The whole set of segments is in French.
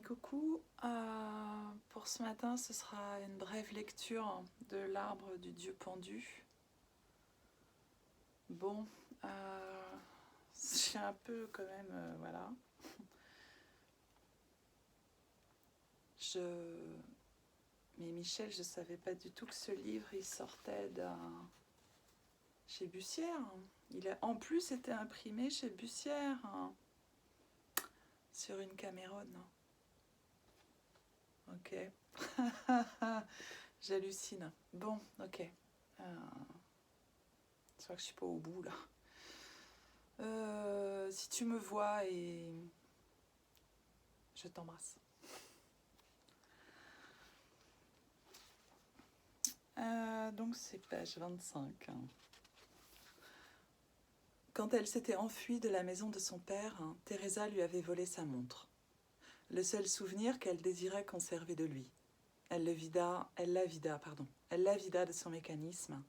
coucou. Pour ce matin, ce sera une brève lecture de l'arbre du Dieu pendu. Bon, je suis un peu quand même, voilà. Mais Michel, je savais pas du tout que ce livre, il sortait chez Bussière. Il a en plus été imprimé chez Bussière, sur une Cameron. Ok. J'hallucine. Bon, ok. Je crois que je suis pas au bout là. Si tu me vois, et je t'embrasse. Donc c'est page 25. Quand elle s'était enfuie de la maison de son père, Teresa lui avait volé sa montre. Le seul souvenir qu'elle désirait conserver de lui. Elle la vida de son mécanisme,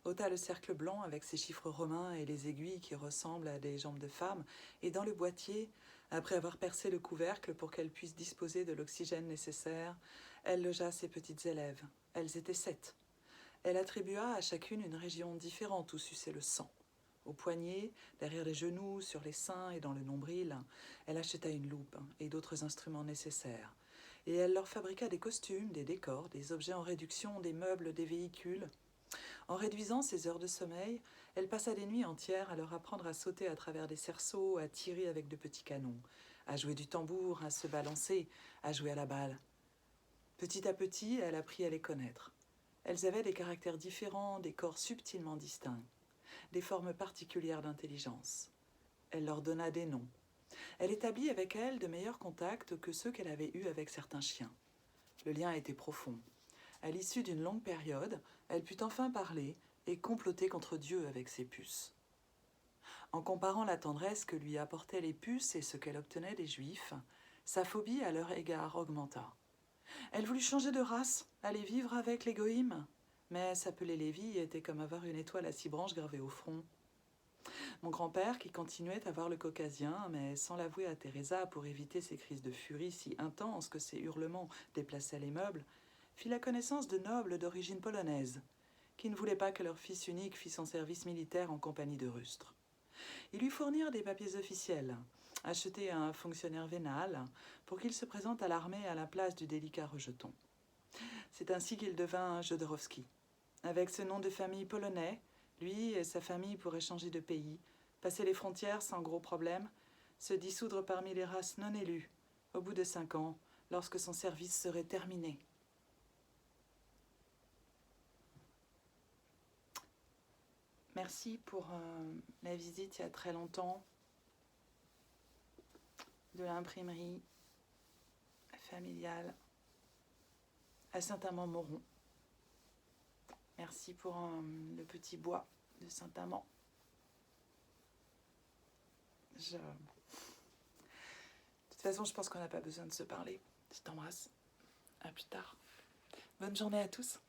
ôta le cercle blanc avec ses chiffres romains et les aiguilles qui ressemblent à des jambes de femme, et dans le boîtier, après avoir percé le couvercle pour qu'elle puisse disposer de l'oxygène nécessaire, elle logea ses petites élèves. Elles étaient 7. Elle attribua à chacune une région différente où suçait le sang. Au poignet, derrière les genoux, sur les seins et dans le nombril, elle acheta une loupe et d'autres instruments nécessaires. Et elle leur fabriqua des costumes, des décors, des objets en réduction, des meubles, des véhicules. En réduisant ses heures de sommeil, elle passa des nuits entières à leur apprendre à sauter à travers des cerceaux, à tirer avec de petits canons, à jouer du tambour, à se balancer, à jouer à la balle. Petit à petit, elle apprit à les connaître. Elles avaient des caractères différents, des corps subtilement distincts, des formes particulières d'intelligence. Elle leur donna des noms. Elle établit avec elles de meilleurs contacts que ceux qu'elle avait eus avec certains chiens. Le lien était profond. À l'issue d'une longue période, elle put enfin parler et comploter contre Dieu avec ses puces. En comparant la tendresse que lui apportaient les puces et ce qu'elle obtenait des Juifs, sa phobie à leur égard augmenta. Elle voulut changer de race, aller vivre avec les goïms. Mais s'appeler Lévi était comme avoir une étoile à 6 branches gravée au front. Mon grand-père, qui continuait à voir le caucasien, mais sans l'avouer à Teresa pour éviter ces crises de furie si intenses que ses hurlements déplaçaient les meubles, fit la connaissance de nobles d'origine polonaise, qui ne voulaient pas que leur fils unique fît son service militaire en compagnie de rustres. Ils lui fournirent des papiers officiels, achetés à un fonctionnaire vénal, pour qu'il se présente à l'armée à la place du délicat rejeton. C'est ainsi qu'il devint Jodorowsky. Avec ce nom de famille polonais, lui et sa famille pourraient changer de pays, passer les frontières sans gros problème, se dissoudre parmi les races non élues, au bout de 5 ans, lorsque son service serait terminé. Merci pour la visite il y a très longtemps de l'imprimerie familiale à Saint-Amand-Moron. Merci pour le petit bois de Saint-Amand. De toute façon, je pense qu'on n'a pas besoin de se parler. Je t'embrasse. À plus tard. Bonne journée à tous.